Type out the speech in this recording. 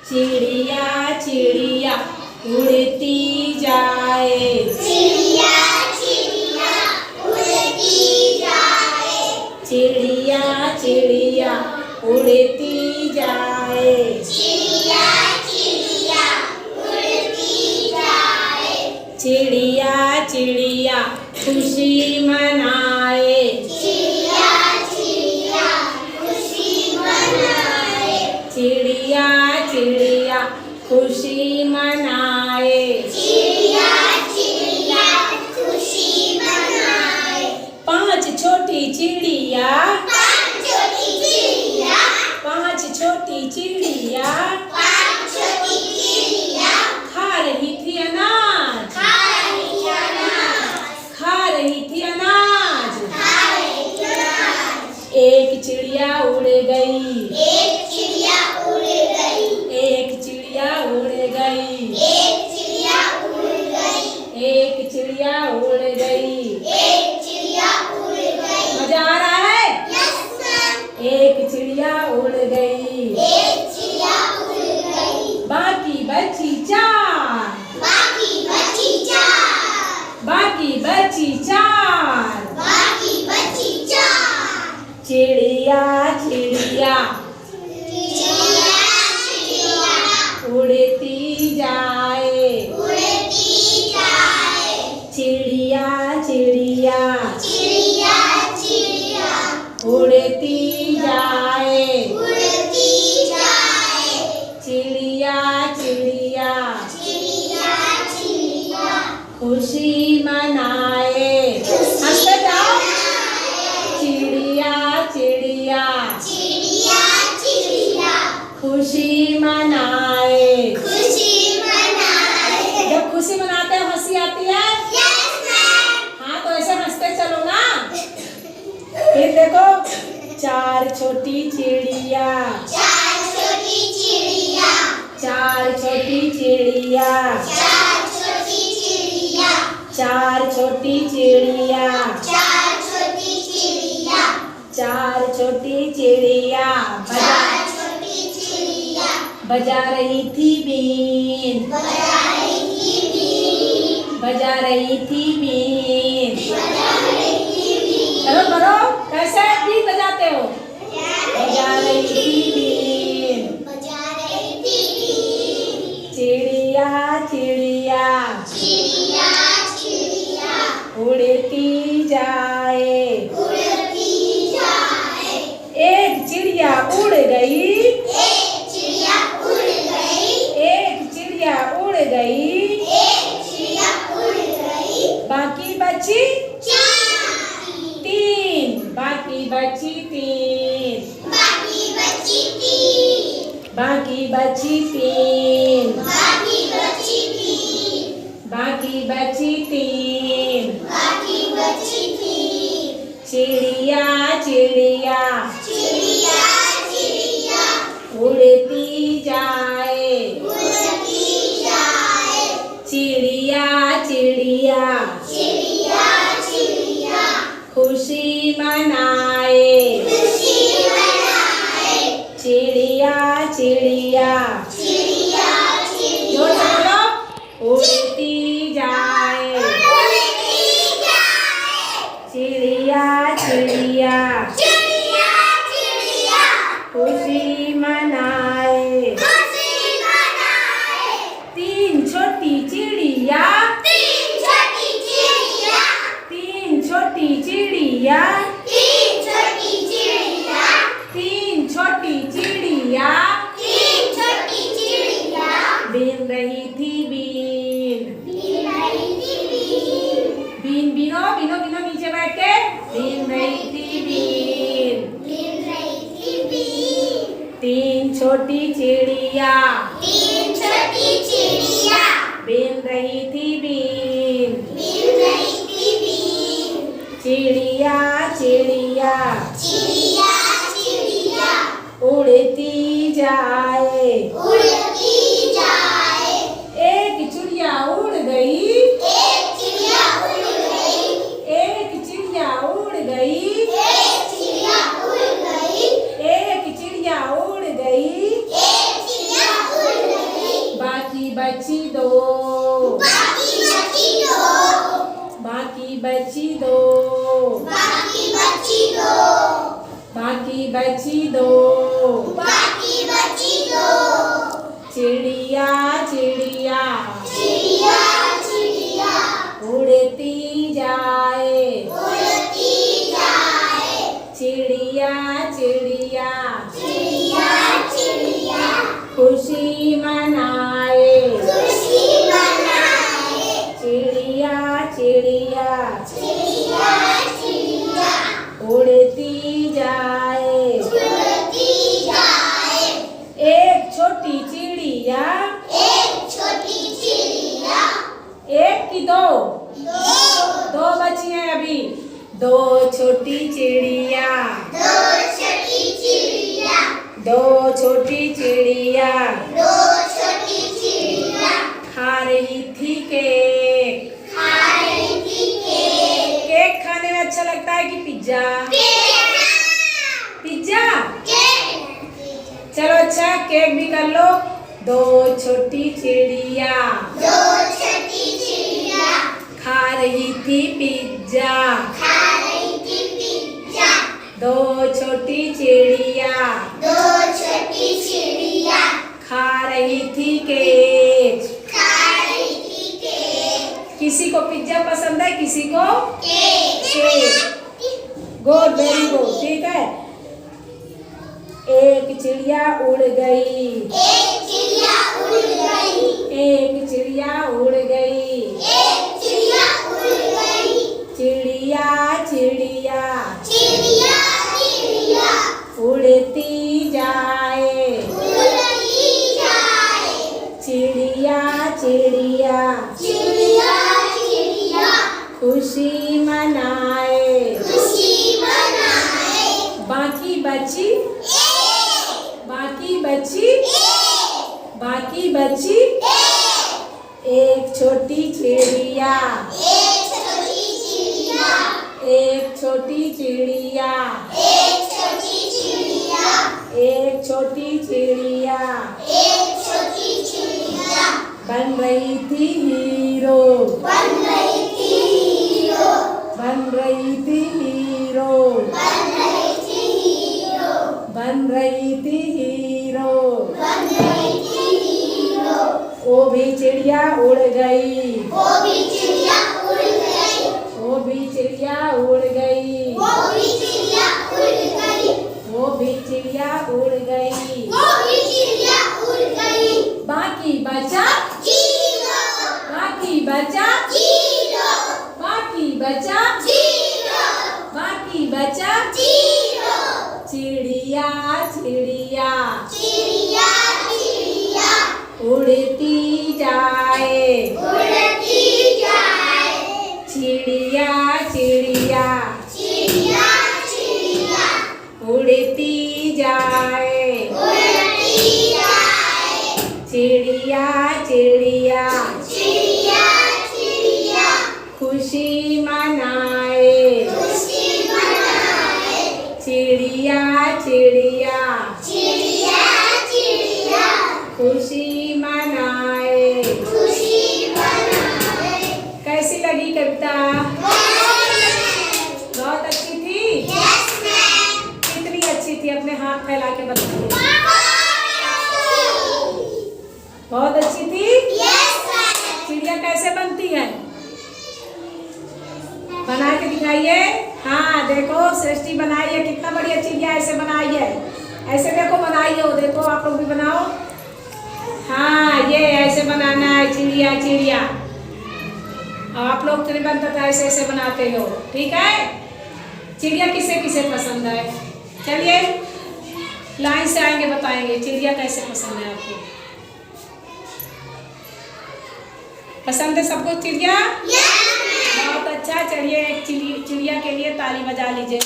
चिड़िया चिड़िया उड़ती जाए। चिड़िया चिड़िया उड़ती जाए। चिड़िया चिड़िया उड़ती जाए। चिड़िया चिड़िया उड़ती जाए। चिड़िया चिड़िया खुशी मनाए। चिड़िया चिड़िया खुशी मनाए। चिड़िया चिड़िया खुशी मनाए। चिड़िया चिड़िया खुशी मनाए। पांच छोटी चिड़िया। पांच छोटी चिड़िया। पांच छोटी चिड़िया पांच छोटी चिड़िया खा रही थी अनाज। खा रही थी अनाज। खा रही थी अनाज। खा रही थी अनाज। एक चिड़िया उड़ गई। एक चिड़िया उड़ गई। एक चिड़िया उड़ गई। एक चिड़िया उड़ गई। एक चिड़िया उड़ गई। एक चिड़िया उड़ गई। मजा आ रहा है? Yes ma'am. एक चिड़िया उड़ गई। एक चिड़िया उड़ गई। बाकी बची चार। बाकी बची चार। बाकी बची चार। बाकी बची चार। चिड़िया चिड़िया चिड़िया चिड़िया उड़ती जाए। उड़ती जाए। चिड़िया चिड़िया चिड़िया चिड़िया उड़ती जाए। उड़ती जाए। चिड़िया चिड़िया चिड़िया चिड़िया खुशी मनाए। हंसते जाओ। चिड़िया चिड़िया चिड़िया चिड़िया खुशी मनाए। खुशी मनाए। जब खुशी मनाते हो हंसी आती है। Yes ma'am. हाँ तो ऐसे हंसते चलो ना। फिर देखो चार छोटी चिड़िया। चार छोटी चिड़िया। चार छोटी चिड़िया। चार छोटी चिड़िया। चार छोटी चिड़िया। चार छोटी चिड़िया। चार छोटी चिड़िया चार छोटी चिड़िया बजा रही थी बीन। बजा रही थी बीन। बजा रही थी बीन। बजा रही थी बीन। करो करो कैसे बीन बजाते हो? बजा रही थी बीन। बजा रही थी बीन। चिड़िया चिड़िया चिड़िया चिड़िया उड़ती जाए। उड़ती जाए। एक चिड़िया उड़ गई। एक चिड़िया उड़ गई। एक चिड़िया उड़ गई। एक चिड़िया उड़ गई। बाकी बची चार। तीन। बाकी बची तीन। बाकी बची तीन। बाकी बची तीन। बाकी बची तीन। बाकी बची तीन। बाकी बची तीन। चिड़िया चिड़िया चिड़िया चिड़िया उड़ती जाए। उड़ती जाए। चिड़िया चिड़िया चिड़िया चिड़िया खुशी मनाए। खुशी मनाए। चिड़िया चिड़िया चिड़िया जोर से चिड़िया बोलो उड़ती जाए। उड़ती जाए। चिड़िया चिड़िया चिड़िया चिड़िया खुशी मनाए। खुशी मनाए। तीन छोटी चिड़िया। तीन छोटी चिड़िया। तीन छोटी चिड़िया। तीन छोटी चिड़िया। तीन छोटी चिड़िया तीन छोटी चिड़िया बीन रही थी बीन। बीन रही थी बीन। बीन बीनो बीनो बीनो नीचे बैठ के बीन रही थी बीन। बीन रही थी बीन। तीन छोटी चिड़िया तीन छोटी चिड़िया बीन रही थी बीन। बीन रही थी बीन। चिड़िया चिड़िया चिड़िया चिड़िया उड़ती जाए। उड़ती जाए। एक चिड़िया उड़ गई। एक चिड़िया उड़ गई। एक चिड़िया उड़ गई। एक चिड़िया उड़ गई। एक चिड़िया उड़ गई। एक चिड़िया उड़ बाकी बची दो, बाकी बची दो, बाकी बची दो, बाकी बची दो, बाकी बची दो, बाकी बची दो। चिड़िया चिड़िया चिड़िया चिड़िया उड़ती जाए, उड़ती जाए, चिड़िया चिड़िया चिड़िया चिड़िया खुशी मनाए, खुशी मनाए, चिड़िया चिड़िया चिड़िया चिड़िया उड़ती जाए। उड़ती जाए। एक छोटी चिड़िया, एक छोटी चिड़िया, एक की दो, दो, दो बची हैं अभी। दो छोटी चिड़िया, दो छोटी चिड़िया, दो छोटी चिड़िया दो छोटी चिड़िया खा रही थी केक। खा रही थी केक। केक खाने में अच्छा लगता है कि पिज्जा? पिज्जा। चलो अच्छा केक भी कर लो। दो छोटी चिड़िया, दो छोटी चिड़िया खा रही थी पिज्जा। खा रही थी पिज्जा। दो छोटी चिड़िया, दो छोटी चिड़िया खा रही थी केक। खा रही थी केक। किसी को पिज्जा पसंद है, किसी को केक। गुड, वेरी गुड, ठीक है। एक चिड़िया उड़ गई, एक चिड़िया उड़ गई, एक चिड़िया उड़ गई, एक चिड़िया उड़ गई, चिड़िया चिड़िया चिड़िया चिड़िया उड़ती जाए, उड़ती जाए, चिड़िया चिड़िया चिड़िया चिड़िया खुशी मनाए। खुशी मनाए। बाकी बची, बाकी बची, बाकी बची एक छोटी चिड़िया, एक छोटी चिड़िया, एक छोटी चिड़िया, एक छोटी चिड़िया, एक छोटी चिड़िया एक छोटी चिड़िया बन रही थी हीरो, बन रही थी हीरो, बन रही थी हीरो, बन रही थी हीरो, बन रही थी हीरो। बन रही थी हीरो। वो भी चिड़िया उड़ गई, वो भी चिड़िया उड़ गई, वो भी चिड़िया उड़ गई, वो भी चिड़िया उड़ गई, वो भी चिड़िया उड़ गई। वो भी चिड़िया उड़ गई। बाकी बचा, जीरो, बाकी बचा, जीरो, बाकी बचा, जीरो, बाकी बचा जीरो। चिड़िया चिड़िया चिड़िया चिड़िया उड़ती जाए, उड़ती जाए, चिड़िया चिड़िया चिड़िया चिड़िया उड़ती जाए, उड़ती जाए, चिड़िया चिड़िया चिड़िया चिड़िया खुशी मनाए, खुशी मनाए, चिड़िया चिड़िया चिड़िया चिड़िया खुशी मनाए। खुशी मनाए। कैसी लगी कविता? Yes, बहुत अच्छी थी। ma'am. कितनी अच्छी थी? अपने हाथ फैला के बताइए। बहुत अच्छी थी। Yes, ma'am. चिड़िया कैसे बनती है? बना के दिखाइए। हाँ देखो सृष्टि बनाई है, कितना बढ़िया चिड़िया ऐसे बनाई है। ऐसे देखो बनाइए, वो देखो आप लोग भी बनाओ। हाँ ये ऐसे बनाना है चिड़िया चिड़िया। आप लोग तो नहीं बनता था, ऐसे ऐसे बनाते हो, ठीक है। चिड़िया किसे किसे पसंद है? चलिए लाइन से आएंगे, बताएंगे चिड़िया कैसे पसंद है आपको। पसंद है सबको चिड़िया? Yes, ma'am. बहुत अच्छा। चलिए एक चिड़िया के लिए ताली बजा लीजिए।